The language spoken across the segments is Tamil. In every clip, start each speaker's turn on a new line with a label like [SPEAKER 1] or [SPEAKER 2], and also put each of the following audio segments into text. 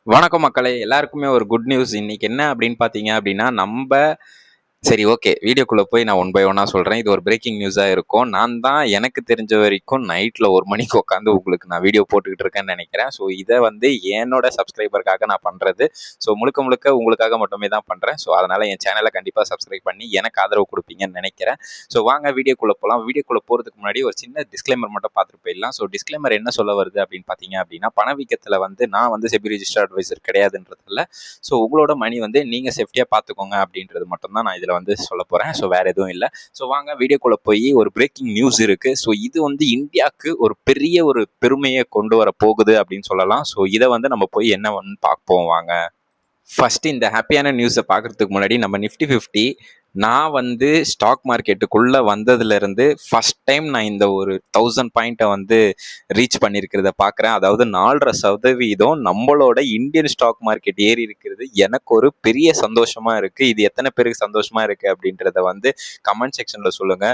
[SPEAKER 1] வணக்கம் மக்களே! எல்லாருக்குமே ஒரு குட் நியூஸ். இன்னைக்கு என்ன அப்படின்னு பார்த்தீங்க அப்படின்னா, சரி, ஓகே. வீடியோக்குள்ள போய் நான் ஒன் பை ஒன்னா சொல்றேன். இது ஒரு பிரேக்கிங் நியூஸா இருக்கும். நான் தான் எனக்கு தெரிஞ்ச வரைக்கும் நைட்ல 1 மணிக்கு உட்காந்து உங்களுக்கு நான் வீடியோ போட்டுக்கிட்டு இருக்கேன்னு நெனைக்கிறேன். ஸோ இத வந்து என்னோட சப்ஸ்கிரைபருக்காக நான் பண்றது. ஸோ முழுக்க முழுக்க உங்களுக்காக மட்டுமே தான் பண்றேன். ஸோ அதனால என் சேனல கண்டிப்பா சப்ஸ்கிரைப் பண்ணி எனக்கு ஆதரவு குடுப்பீங்கன்னு நெனைக்கிறேன். ஸோ வாங்க வீடியோக்குள்ள போலாம். வீடியோக்குள்ள போறதுக்கு முன்னாடி ஒரு சின்ன டிஸ்க்ளைமர் மட்டும் பார்த்துட்டு போயிடலாம். ஸோ டிஸ்க்ளைமர் என்ன சொல்ல வருது அப்படின்னு பார்த்தீங்க அப்படின்னா, பணவீக்கத்துல வந்து நான் வந்து செபி ரிஜிஸ்டர்ட் அட்வைசர் கிடையாதுன்றதால, ஸோ உங்களோட மணி வந்து நீங்க சேஃப்டியா பார்த்துக்கோங்க அப்படின்றது மட்டும் தான் நான் இதுல வந்து சொல்ல போறேன். ஸோ வேற எதுவும் இல்லை. ஸோ வாங்க வீடியோக்குள்ள போய் ஒரு பிரேக்கிங் நியூஸ் இருக்கு. ஸோ இது வந்து இந்தியாவுக்கு ஒரு பெரிய ஒரு பெருமையை கொண்டு வர போகுது அப்படின்னு சொல்லலாம். ஸோ இதை வந்து நம்ம போய் என்ன பார்ப்போம் வாங்க. ஃபர்ஸ்ட் இந்த ஹாப்பியான நியூஸை பார்க்கறதுக்கு முன்னாடி நம்ம நிஃப்டி 50 நான் வந்து ஸ்டாக் மார்க்கெட்டுக்குள்ள வந்ததுல இருந்து ஃபர்ஸ்ட் டைம் நான் இந்த ஒரு 1000 பாயிண்ட்டை வந்து ரீச் பண்ணியிருக்கிறத பார்க்குறேன். அதாவது 4.5% நம்மளோட இந்தியன் ஸ்டாக் மார்க்கெட் ஏறி இருக்கிறது எனக்கு ஒரு பெரிய சந்தோஷமா இருக்கு. இது எத்தனை பேருக்கு சந்தோஷமா இருக்கு அப்படின்றத வந்து கமெண்ட் செக்ஷன்ல சொல்லுங்க.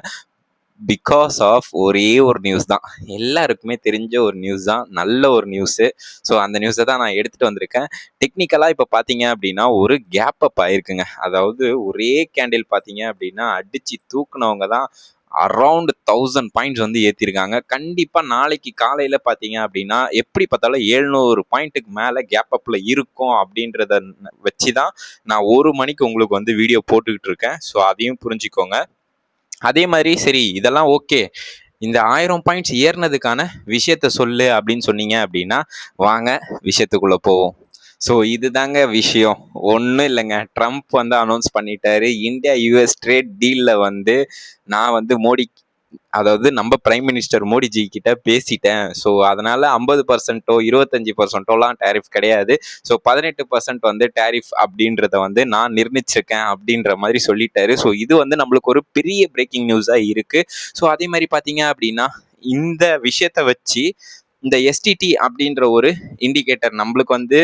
[SPEAKER 1] பிகாஸ் ஆஃப் ஒரே ஒரு நியூஸ் தான். எல்லாருக்குமே தெரிஞ்ச ஒரு நியூஸ் தான். நல்ல ஒரு நியூஸு. ஸோ அந்த நியூஸை தான் நான் எடுத்துகிட்டு வந்திருக்கேன். டெக்னிக்கலாக இப்போ பார்த்தீங்க அப்படின்னா ஒரு கேப் அப் ஆயிருக்குங்க. அதாவது ஒரே கேண்டில் பார்த்தீங்க அப்படின்னா அடித்து தூக்குனவங்க தான் அரௌண்ட் 1000 பாயிண்ட்ஸ் வந்து ஏற்றிருக்காங்க. கண்டிப்பாக நாளைக்கு காலையில் பார்த்தீங்க அப்படின்னா எப்படி பார்த்தாலும் 700 பாயிண்ட்டுக்கு மேலே கேப் அப்பில் இருக்கும் அப்படின்றத வச்சு தான் நான் 1 மணிக்கு உங்களுக்கு வந்து வீடியோ போட்டுக்கிட்டு இருக்கேன். ஸோ அதையும் புரிஞ்சுக்கோங்க. அதே மாதிரி சரி இதெல்லாம் ஓகே, இந்த 1000 பாயிண்ட்ஸ் ஏறினதுக்கான விஷயத்த சொல்லு அப்படின்னு சொன்னீங்க அப்படின்னா வாங்க விஷயத்துக்குள்ள போவோம். ஸோ இதுதாங்க விஷயம். ஒன்றும் இல்லைங்க, ட்ரம்ப் வந்து அனௌன்ஸ் பண்ணிட்டாரு இந்தியா யூஎஸ் ட்ரேட் டீலில் வந்து நான் வந்து அதாவது நம்ம பிரைம் மினிஸ்டர் மோடிஜி கிட்ட பேசிட்டேன். ஸோ அதனால 50%ஓ 25%ஓலாம் டேரிஃப் கிடையாது. ஸோ 18% வந்து டேரிஃப் அப்படின்றத வந்து நான் நிர்ணயிச்சிருக்கேன் அப்படின்ற மாதிரி சொல்லிட்டாரு. ஸோ இது வந்து நம்மளுக்கு ஒரு பெரிய பிரேக்கிங் நியூஸாக இருக்கு. ஸோ அதே மாதிரி பார்த்தீங்க அப்படின்னா இந்த விஷயத்த வச்சு இந்த எஸ்டிடி அப்படின்ற ஒரு இண்டிகேட்டர் நம்மளுக்கு வந்து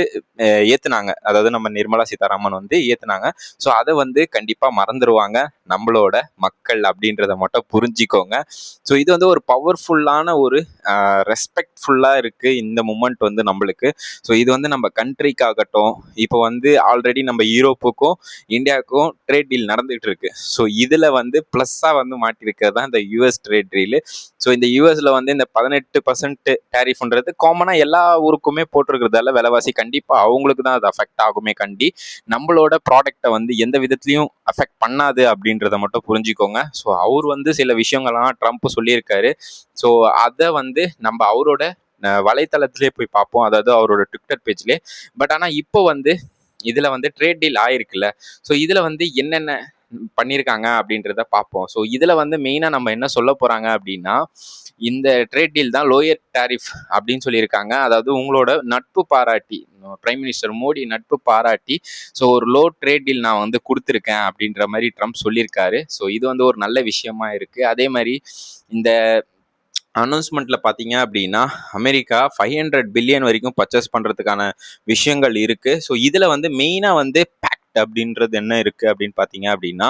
[SPEAKER 1] ஏத்துனாங்க. அதாவது நம்ம நிர்மலா சீதாராமன் வந்து ஏத்துனாங்க. ஸோ அதை வந்து கண்டிப்பா மறந்துடுவாங்க நம்மளோட மக்கள் அப்படின்றத மட்டும் புரிஞ்சிக்கோங்க. ஸோ இது வந்து ஒரு பவர்ஃபுல்லான ஒரு ரெஸ்பெக்ட்ஃபுல்லாக இருக்கு இந்த மூமெண்ட் வந்து நம்மளுக்கு. ஸோ இது வந்து நம்ம கண்ட்ரிக்காகட்டும், இப்போ வந்து ஆல்ரெடி நம்ம யூரோப்புக்கும் இந்தியாவுக்கும் ட்ரேட் டீல் நடந்துகிட்டு இருக்கு. ஸோ இதில் வந்து ப்ளஸ்ஸாக வந்து மாட்டிருக்கிறது தான் இந்த யூஎஸ் ட்ரேட் டீல். ஸோ இந்த யூஎஸ்ல வந்து இந்த 18% டேரிஃப்ன்றது காமனாக எல்லா ஊருக்குமே போட்டிருக்கிறதால விலைவாசி கண்டிப்பாக அவங்களுக்கு தான் அது அஃபெக்ட் ஆகுமே கண்டி நம்மளோட ப்ராடக்டை வந்து எந்த விதத்துலையும் அஃபெக்ட் பண்ணாது அப்படின்றத மட்டும் புரிஞ்சுக்கோங்க. ஸோ அவர் வந்து சில விஷயங்கள்லாம் ட்ரம்ப் சொல்லியிருக்காரு. ஸோ அதை வந்து நம்ம அவரோட வலைத்தளத்திலே போய் பார்ப்போம், அதாவது அவரோட ட்விட்டர் பேஜ்லேயே. பட் ஆனால் இப்போ வந்து இதில் வந்து ட்ரேட் டீல் ஆயிருக்குல்ல, ஸோ இதில் வந்து என்னென்ன பண்ணியிருக்காங்க அப்படின்றத பார்ப்போம். ஸோ இதில் வந்து மெயினாக நம்ம என்ன சொல்ல போகிறாங்க அப்படின்னா, இந்த ட்ரேட் டீல் தான் லோயர் டேரிஃப் அப்படின்னு சொல்லியிருக்காங்க. அதாவது உங்களோட நட்பு பாராட்டி, பிரைம் மினிஸ்டர் மோடி நட்பு பாராட்டி, ஸோ ஒரு லோ ட்ரேட் டீல் நான் வந்து கொடுத்துருக்கேன் அப்படின்ற மாதிரி ட்ரம்ப் சொல்லியிருக்காரு. ஸோ இது வந்து ஒரு நல்ல விஷயமா இருக்குது. அதே மாதிரி இந்த அனௌன்ஸ்மெண்ட்ல பார்த்தீங்க அப்படின்னா அமெரிக்கா 500 பில்லியன் வரைக்கும் பர்ச்சேஸ் பண்ணுறதுக்கான விஷயங்கள் இருக்குது. ஸோ இதில் வந்து மெயினாக வந்து அப்படின்றது என்ன இருக்கு அப்படின்னு பார்த்தீங்க அப்படின்னா,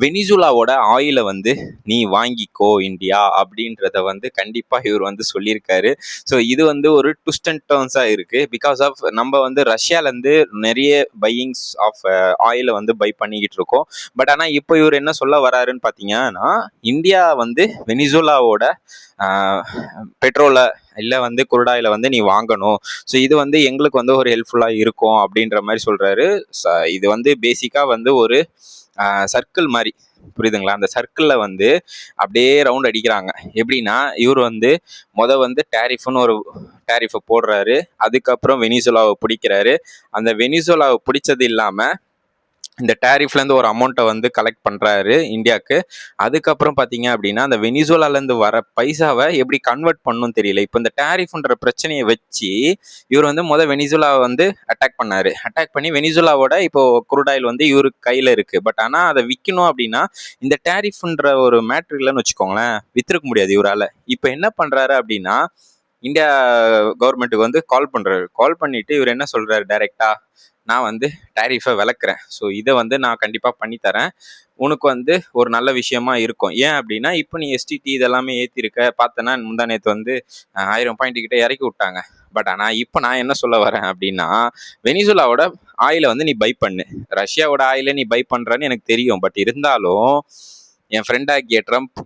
[SPEAKER 1] வெனிசுலாவோட ஆயிலை வந்து நீ வாங்கிக்கோ இந்தியா அப்படின்றத வந்து கண்டிப்பாக இவர் வந்து சொல்லியிருக்காரு. ஸோ இது வந்து ஒரு ட்விஸ்ட் அண்ட் டர்ன்ஸாக இருக்கு. பிகாஸ் ஆஃப் நம்ம வந்து ரஷ்யாலேருந்து நிறைய பையிங்ஸ் ஆஃப் ஆயிலை வந்து பை பண்ணிக்கிட்டு இருக்கோம். பட் ஆனால் இப்போ இவர் என்ன சொல்ல வராருன்னு பார்த்தீங்கன்னா, இந்தியா வந்து வெனிசுலாவோட பெட்ரோலை இல்லை வந்து குருடாயில் வந்து நீ வாங்கணும். ஸோ இது வந்து எங்களுக்கு வந்து ஒரு ஹெல்ப்ஃபுல்லாக இருக்கும் அப்படின்ற மாதிரி சொல்கிறாரு. இது வந்து பேசிக்காக வந்து ஒரு சர்க்கிள் மாதிரி, புரியுதுங்களா? அந்த சர்க்கிளில் வந்து அப்படியே ரவுண்ட் அடிக்கிறாங்க. எப்படின்னா இவர் வந்து வந்து டேரிஃப்னு ஒரு டேரிஃபை போடுறாரு. அதுக்கப்புறம் வெனிசுலாவை பிடிக்கிறாரு. அந்த வெனிசுலாவை பிடிச்சது இல்லாமல் இந்த டேரிஃப்லேருந்து ஒரு அமௌண்ட்டை வந்து கலெக்ட் பண்ணுறாரு இந்தியாவுக்கு. அதுக்கப்புறம் பார்த்தீங்க அப்படின்னா அந்த வெனிசுலாலேருந்து வர பைசாவை எப்படி கன்வெர்ட் பண்ணணும்னு தெரியல. இப்போ இந்த டேரிஃப்ன்ற பிரச்சனையை வச்சு இவர் வந்து வெனிசுலாவை வந்து அட்டாக் பண்ணார். அட்டாக் பண்ணி வெனிசுலாவோட இப்போ குரூடாயில் வந்து இவருக்கு கையில் இருக்குது. பட் ஆனால் அதை விற்கணும் அப்படின்னா இந்த டேரிஃப்ன்ற ஒரு மேட்ரு இல்லைன்னு வச்சுக்கோங்களேன், விற்றுக்க முடியாது இவரால். இப்போ என்ன பண்ணுறாரு அப்படின்னா இந்தியா கவர்மெண்ட்டுக்கு வந்து கால் பண்ணுறாரு. கால் பண்ணிவிட்டு இவர் என்ன சொல்கிறாரு டைரெக்டாக, நான் வந்து டேரிஃபை விளக்குறேன். ஸோ இதை வந்து நான் கண்டிப்பாக பண்ணித்தரேன், உனக்கு வந்து ஒரு நல்ல விஷயமா இருக்கும். ஏன் அப்படின்னா இப்போ நீ எஸ்டிடி இதெல்லாமே ஏற்றிருக்க பார்த்தேன்னா முந்தா நேற்று வந்து 1000 பாயிண்ட் கிட்ட இறக்கி விட்டாங்க. பட் ஆனால் இப்போ நான் என்ன சொல்ல வரேன் அப்படின்னா, வெனிசுலாவோட ஆயிலை வந்து நீ பை பண்ணு, ரஷ்யாவோட ஆயிலை நீ பை பண்ணுறன்னு எனக்கு தெரியும். பட் இருந்தாலும் என் ஃப்ரெண்ட் ஆகிய ட்ரம்ப்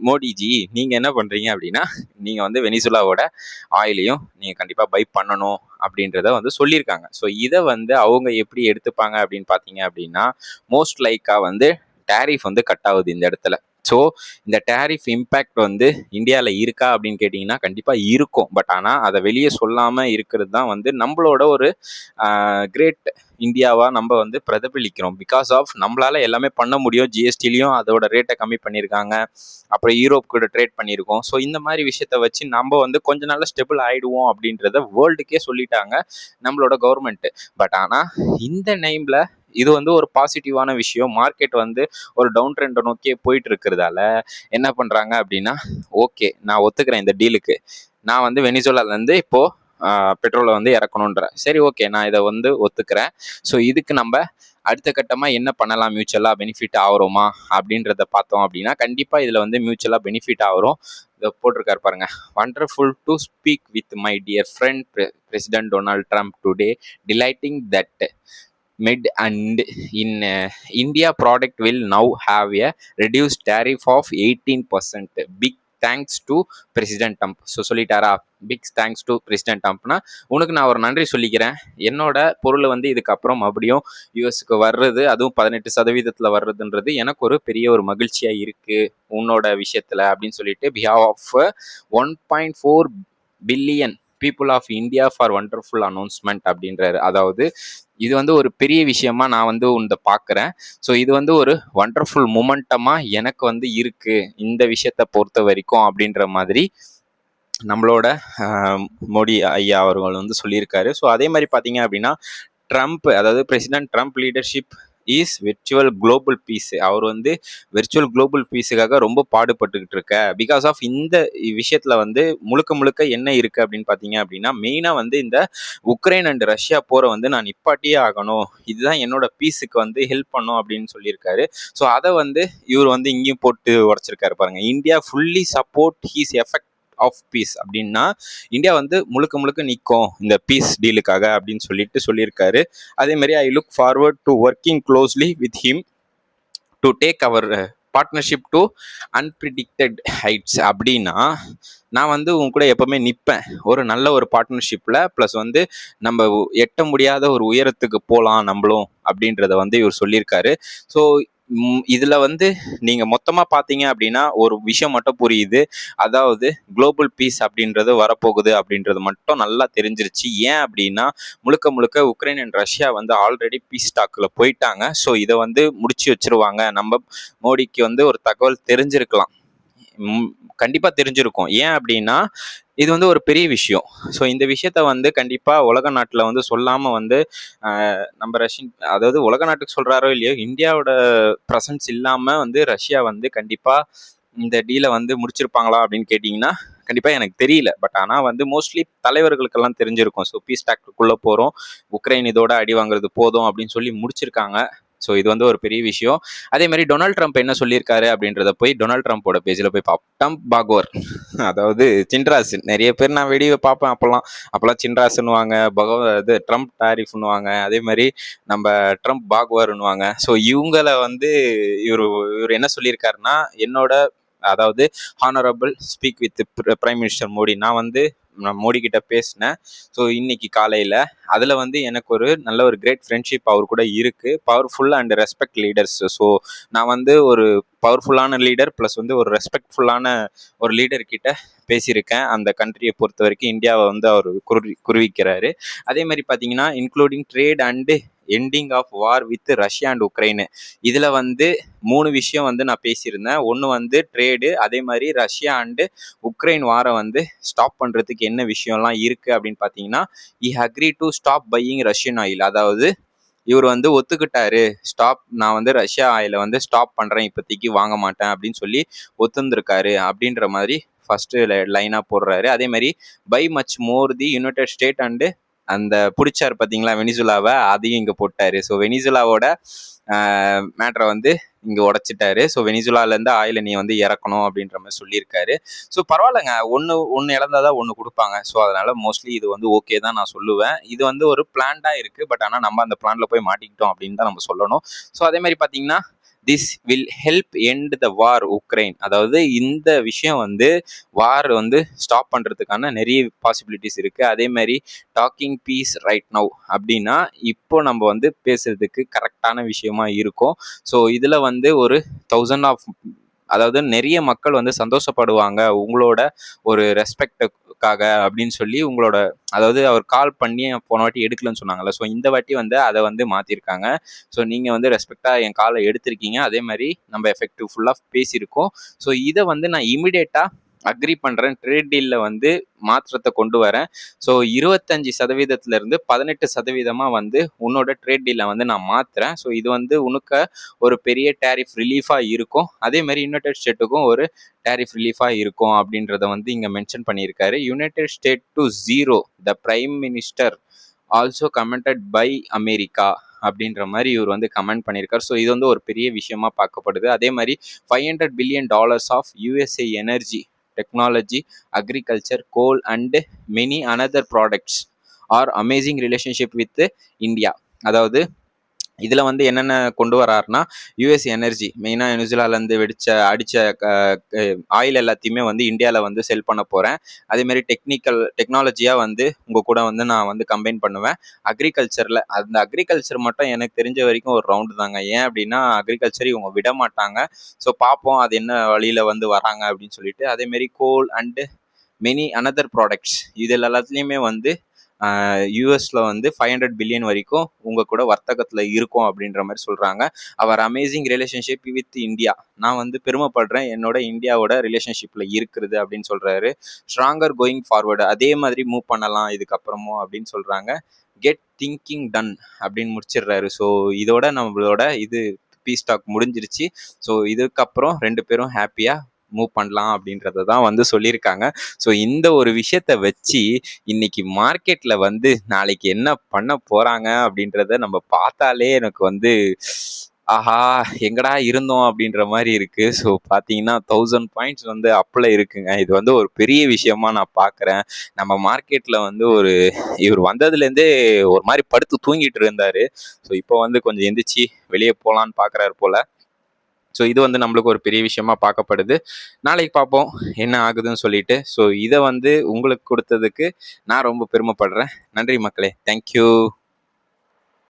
[SPEAKER 1] மோடிஜி நீங்கள் என்ன பண்ணுறீங்க அப்படின்னா, நீங்கள் வந்து வெனிசுலாவோட ஆயிலையும் நீங்கள் கண்டிப்பாக பை பண்ணணும் அப்படின்றத வந்து சொல்லியிருக்காங்க. ஸோ இதை வந்து அவங்க எப்படி எடுத்துப்பாங்க அப்படின்னு பார்த்தீங்க அப்படின்னா, மோஸ்ட் லைக்காக வந்து டேரிஃப் வந்து கட் ஆகுது இந்த இடத்துல. ஸோ இந்த டேரிஃப் இம்பேக்ட் வந்து இந்தியாவில் இருக்கா அப்படின்னு கேட்டிங்கன்னா கண்டிப்பாக இருக்கும். பட் ஆனால் அதை வெளியே சொல்லாமல் இருக்கிறது தான் வந்து நம்மளோட ஒரு கிரேட் இந்தியாவாக நம்ம வந்து பிரதிபலிக்கிறோம். பிகாஸ் ஆஃப் நம்மளால எல்லாமே பண்ண முடியும். ஜிஎஸ்டிலையும் அதோட ரேட்டை கம்மி பண்ணியிருக்காங்க, அப்புறம் யூரோப் கூட ட்ரேட் பண்ணியிருக்கோம். ஸோ இந்த மாதிரி விஷயத்த வச்சு நம்ம வந்து கொஞ்ச நாள் ஸ்டெபிள் ஆகிடுவோம் அப்படின்றத வேர்ல்டுக்கே சொல்லிட்டாங்க நம்மளோட கவர்மெண்ட்டு. பட் ஆனால் இந்த டைமில் இது வந்து ஒரு பாசிட்டிவான விஷயம். மார்க்கெட் வந்து ஒரு டவுன் ட்ரெண்டை நோக்கியே போயிட்டு இருக்கிறதால என்ன பண்ணுறாங்க அப்படின்னா, ஓகே நான் ஒத்துக்கிறேன் இந்த டீலுக்கு, நான் வந்து வெனிசுலாலேருந்து இப்போது பெட்ரோலை வந்து இறக்கணுன்ற, சரி ஓகே நான் இதை வந்து ஒத்துக்கிறேன். ஸோ இதுக்கு நம்ம அடுத்த கட்டமாக என்ன பண்ணலாம், மியூச்சுவலாக பெனிஃபிட் ஆகிறோமா அப்படின்றத பார்த்தோம் அப்படின்னா கண்டிப்பாக இதில் வந்து மியூச்சுவலாக பெனிஃபிட் ஆகிறோம். இதை போட்டிருக்காரு பாருங்க, wonderful to speak with my dear friend president Donald Trump today, delighting that mid and in India product will now have a reduced tariff of 18%. Big thanks to president Trump. So சொல்லிட்டாரா, பிக் தேங்க்ஸ் டு பிரசிடென்ட் ட்ரம்ப்னா உனக்கு நான் ஒரு நன்றி சொல்லிக்கிறேன், என்னோட பொருள் வந்து இதுக்கப்புறம் மறுபடியும் யூஎஸ்க்கு வர்றது, அதுவும் 18% வர்றதுன்றது எனக்கு ஒரு பெரிய ஒரு மகிழ்ச்சியாக இருக்குது உன்னோட விஷயத்தில் அப்படின்னு சொல்லிட்டு behalf of 1.4 billion people of India for wonderful announcement அப்படின்றாரு. அதாவது இது வந்து ஒரு பெரிய விஷயமா நான் வந்து உன்னை பார்க்குறேன். ஸோ இது வந்து ஒரு வண்டர்ஃபுல் மூமெண்டமாக எனக்கு வந்து இருக்குது இந்த விஷயத்தை பொறுத்த வரைக்கும் அப்படின்ற மாதிரி நம்மளோட மோடி ஐயா அவர்கள் வந்து சொல்லியிருக்காரு. ஸோ அதே மாதிரி பார்த்தீங்க அப்படின்னா ட்ரம்ப், அதாவது president Trump leadership is virtual global peace. அவர் வந்து விர்ச்சுவல் குளோபல் பீஸுக்காக ரொம்ப பாடுபட்டுக்கிட்டு இருக்க. பிகாஸ் ஆஃப் இந்த விஷயத்தில் வந்து முழுக்க முழுக்க என்ன இருக்குது அப்படின்னு பார்த்தீங்க அப்படின்னா, மெயினாக வந்து இந்த உக்ரைன் அண்ட் ரஷ்யா போரை வந்து நான் நிப்பாட்டியே ஆகணும், இதுதான் என்னோட பீஸுக்கு வந்து ஹெல்ப் பண்ணும் அப்படின்னு சொல்லியிருக்காரு. ஸோ அதை வந்து இவர் வந்து இங்கேயும் போட்டு உடச்சிருக்காரு பாருங்க. India fully support his effect of peace அப்படின்னா இந்தியா வந்து முழுக்க முழுக்க நிற்கும் இந்த பீஸ் டீலுக்காக அப்படின்னு சொல்லியிருக்காரு. அதே மாதிரி I look forward to working closely with him to take our partnership to unprecedented heights. அப்படின்னா நான் வந்து உங்க கூட எப்பவுமே நிற்பேன் ஒரு நல்ல ஒரு பார்ட்னர்ஷிப்பில், ப்ளஸ் வந்து நம்ம எட்ட முடியாத ஒரு உயரத்துக்கு போகலாம் நம்மளும் அப்படின்றத வந்து இவர் சொல்லியிருக்காரு. ஸோ இதில் வந்து நீங்கள் மொத்தமாக பார்த்தீங்க அப்படின்னா ஒரு விஷயம் மட்டும் புரியுது, அதாவது குளோபல் பீஸ் அப்படின்றது வரப்போகுது அப்படின்றது மட்டும் நல்லா தெரிஞ்சிருச்சு. ஏன் அப்படின்னா முழுக்க முழுக்க உக்ரைன் அண்ட் ரஷ்யா வந்து ஆல்ரெடி பீஸ் டாக்கில் போயிட்டாங்க. ஸோ இதை வந்து முடிச்சு வச்சிருவாங்க. நம்ம மோடிக்கு வந்து ஒரு தகவல் தெரிஞ்சிருக்கலாம், கண்டிப்பாக தெரிஞ்சிருக்கும். ஏன் அப்படின்னா இது வந்து ஒரு பெரிய விஷயம். ஸோ இந்த விஷயத்த வந்து கண்டிப்பாக உலக நாட்டில் வந்து சொல்லாமல் வந்து நம்ம ரஷ்யன், அதாவது உலக நாட்டுக்கு சொல்கிறாரோ இல்லையோ, இந்தியாவோட ப்ரெசன்ஸ் இல்லாமல் வந்து ரஷ்யா வந்து கண்டிப்பாக இந்த டீலை வந்து முடிச்சிருப்பாங்களா அப்படின்னு கேட்டிங்கன்னா கண்டிப்பாக எனக்கு தெரியல. பட் ஆனால் வந்து மோஸ்ட்லி தலைவர்களுக்கெல்லாம் தெரிஞ்சிருக்கும். ஸோ பீஸ் டாக்குள்ளே போகிறோம், உக்ரைன் இதோட அடி வாங்குறது போதும் அப்படின்னு சொல்லி முடிச்சிருக்காங்க. ஸோ இது வந்து ஒரு பெரிய விஷயம். அதே மாதிரி டொனால்ட் ட்ரம்ப் என்ன சொல்லியிருக்காரு அப்படின்றத போய் டொனால்ட் ட்ரம்ப்போட பேஜில் போய் பார்ப்போம். ட்ரம்ப் பாகோர், அதாவது சின்ராசு. நிறைய பேர் நான் வீடியோ பார்ப்பேன், அப்போல்லாம் சின்ராசுன்னுவாங்க, இது ட்ரம்ப் டாரிஃப்னுவாங்க, அதே மாதிரி நம்ம ட்ரம்ப் பாகோர்னுவாங்க. ஸோ இவங்களை வந்து இவர் என்ன சொல்லியிருக்காருன்னா, என்னோட அதாவது honourable speak with prime minister Modi, நான் மோடி கிட்ட பேசினேன். ஸோ இன்னைக்கு காலையில் அதில் வந்து எனக்கு ஒரு நல்ல ஒரு கிரேட் ஃப்ரெண்ட்ஷிப் அவர் கூட இருக்குது, powerful and respect leaders. So நான் வந்து ஒரு பவர்ஃபுல்லான லீடர் ப்ளஸ் வந்து ஒரு ரெஸ்பெக்ட்ஃபுல்லான ஒரு லீடர்கிட்ட பேசியிருக்கேன். அந்த கண்ட்ரியை பொறுத்த வரைக்கும் இந்தியாவை வந்து அவர் குருவிக்கிறாரு. அதே மாதிரி பார்த்தீங்கன்னா including trade and ending of war with Russia and Ukraine, இதில் வந்து 3 விஷயம் வந்து நான் பேசியிருந்தேன். ஒன்று வந்து ட்ரேடு, அதே மாதிரி ரஷ்யா அண்டு உக்ரைன் வாரை வந்து ஸ்டாப் பண்ணுறதுக்கு என்ன விஷயம்லாம் இருக்குது அப்படின்னு பார்த்தீங்கன்னா, he agree to stop buying Russian oil. அதாவது இவர் வந்து ஒத்துக்கிட்டாரு, நான் வந்து ரஷ்யா ஆயிலை வந்து ஸ்டாப் பண்ணுறேன், இப்போதைக்கு வாங்க மாட்டேன் அப்படின்னு சொல்லி ஒத்துந்திருக்காரு அப்படின்ற மாதிரி ஃபஸ்ட்டு லைனாக போடுறாரு. அதே மாதிரி by much more the United State and அந்த பிடிச்சாரு பார்த்தீங்களா வெனிசுலாவை, அதையும் இங்கே போட்டாரு. ஸோ வெனிசுலாவோட மேட்ரை வந்து இங்கே உடைச்சிட்டாரு. ஸோ வெனிசுலாலேருந்து ஆயிலை நீ வந்து இறக்கணும் அப்படின்ற மாதிரி சொல்லியிருக்காரு. ஸோ பரவாயில்லைங்க, ஒன்று இழந்தாதான் ஒன்று கொடுப்பாங்க. ஸோ அதனால மோஸ்ட்லி இது வந்து ஓகே தான் நான் சொல்லுவேன். இது வந்து ஒரு பிளான்டாக இருக்குது. பட் ஆனால் நம்ம அந்த பிளான்ல போய் மாட்டிக்கிட்டோம் அப்படின்னு தான் நம்ம சொல்லணும். ஸோ அதே மாதிரி பார்த்தீங்கன்னா this will help end the war Ukraine. அதாவது இந்த விஷயம் வந்து வார் வந்து ஸ்டாப் பண்ணுறதுக்கான நிறைய பாசிபிலிட்டிஸ் இருக்குது. அதே மாதிரி டாக்கிங் பீஸ் ரைட் நவ் அப்படின்னா இப்போ நம்ம வந்து பேசுறதுக்கு கரெக்டான விஷயமா இருக்கும். ஸோ இதில் வந்து ஒரு 1000 ஆஃப் அதாவது நிறைய மக்கள் வந்து சந்தோஷப்படுவாங்க உங்களோட ஒரு ரெஸ்பெக்டுக்காக அப்படின்னு சொல்லி உங்களோட, அதாவது அவர் கால் பண்ணி போன வாட்டி எடுக்கலன்னு சொன்னாங்கல்ல, ஸோ இந்த வாட்டி வந்து அதை வந்து மாற்றிருக்காங்க. ஸோ நீங்கள் வந்து ரெஸ்பெக்டாக என் காலை எடுத்திருக்கீங்க. அதே மாதிரி நம்ம எஃபெக்டிவ் ஃபுல்லாக பேசியிருக்கோம். ஸோ இதை வந்து நான் இமிடியேட்டாக அக்ரி பண்ணுறேன், ட்ரேட் டீலில் வந்து மாற்றத்தை கொண்டு வரேன். ஸோ 25% 18% வந்து உன்னோட ட்ரேட் டீலை வந்து நான் மாற்றுறேன். ஸோ இது வந்து உனக்கு ஒரு பெரிய டேரிஃப் ரிலீஃபாக இருக்கும். அதே மாதிரி யுனைடெட் ஸ்டேட்டுக்கும் ஒரு டேரிஃப் ரிலீஃபாக இருக்கும் அப்படின்றத வந்து இங்கே மென்ஷன் பண்ணியிருக்காரு. United State to zero the prime minister also commented by America அப்படின்ற மாதிரி இவர் வந்து கமெண்ட் பண்ணியிருக்காரு. ஸோ இது வந்து ஒரு பெரிய விஷயமா பார்க்கப்படுது. அதே மாதிரி $500 billion of USA energy technology, agriculture, coal and many another products are amazing relationship with India. அதாவது இதில் வந்து என்னென்ன கொண்டு வராருன்னா யூஎஸ் எனர்ஜி, மெயினாக வெனிசுலாலேருந்து அடித்த ஆயில் எல்லாத்தையுமே வந்து இந்தியாவில் வந்து செல் பண்ண போகிறேன். அதேமாதிரி டெக்னாலஜியாக வந்து உங்கள் கூட வந்து நான் வந்து கம்பைன் பண்ணுவேன். அக்ரிகல்ச்சரில் அந்த அக்ரிகல்ச்சர் மட்டும் எனக்கு தெரிஞ்ச வரைக்கும் ஒரு ரவுண்டு தாங்க. ஏன் அப்படின்னா அக்ரிகல்ச்சர் இவங்க விட மாட்டாங்க. ஸோ பார்ப்போம் அது என்ன வழியில் வந்து வராங்க அப்படின்னு சொல்லிட்டு. அதேமாரி கோல் அண்டு மெனி அனதர் ப்ராடக்ட்ஸ் இதில் எல்லாத்துலேயுமே வந்து யூஎஸ்ல வந்து 500 பில்லியன் வரைக்கும் உங்க கூட வர்த்தகத்துல இருக்கும் அப்படின்ற மாதிரி சொல்றாங்க. அவர் அமேசிங் ரிலேஷன்ஷிப் வித் இந்தியா, நான் வந்து பெருமைப்படுறேன் என்னோட இந்தியாவோட ரிலேஷன்ஷிப்ல இருக்கிறது அப்படின்னு சொல்றாரு. ஸ்ட்ராங்கர் கோயிங் ஃபார்வர்டு, அதே மாதிரி மூவ் பண்ணலாம் இதுக்கப்புறமும் அப்படின்னு சொல்றாங்க. கெட் திங்கிங் டன் அப்படின்னு முடிச்சிடுறாரு. ஸோ இதோட நம்மளோட இது பீஸ் டாக் முடிஞ்சிருச்சு. ஸோ இதுக்கப்புறம் 2 பேரும் ஹாப்பியா மூவ் பண்ணலாம் அப்படின்றத தான் வந்து சொல்லியிருக்காங்க. ஸோ இந்த ஒரு விஷயத்த வச்சு இன்னைக்கு மார்க்கெட்ல வந்து நாளைக்கு என்ன பண்ண போறாங்க அப்படின்றத நம்ம பார்த்தாலே எனக்கு வந்து ஆஹா எங்கடா இருந்தோம் அப்படின்ற மாதிரி இருக்கு. ஸோ பார்த்தீங்கன்னா 1000 பாயிண்ட்ஸ் வந்து அப்பில் இருக்குங்க. இது வந்து ஒரு பெரிய விஷயமா நான் பார்க்குறேன். நம்ம மார்க்கெட்டில் வந்து இவர் வந்ததுலேருந்தே ஒரு மாதிரி படுத்து தூங்கிட்டு இருந்தாரு. ஸோ இப்போ வந்து கொஞ்சம் எந்திரிச்சு வெளியே போகலான்னு பார்க்குறாரு போல. ஸோ இது வந்து நம்மளுக்கு ஒரு பெரிய விஷயமா பார்க்கப்படுது. நாளைக்கு பார்ப்போம் என்ன ஆகுதுன்னு சொல்லிட்டு. ஸோ இதை வந்து உங்களுக்கு கொடுத்ததுக்கு நான் ரொம்ப பெருமைப்படுறேன். நன்றி மக்களே, தேங்க்யூ.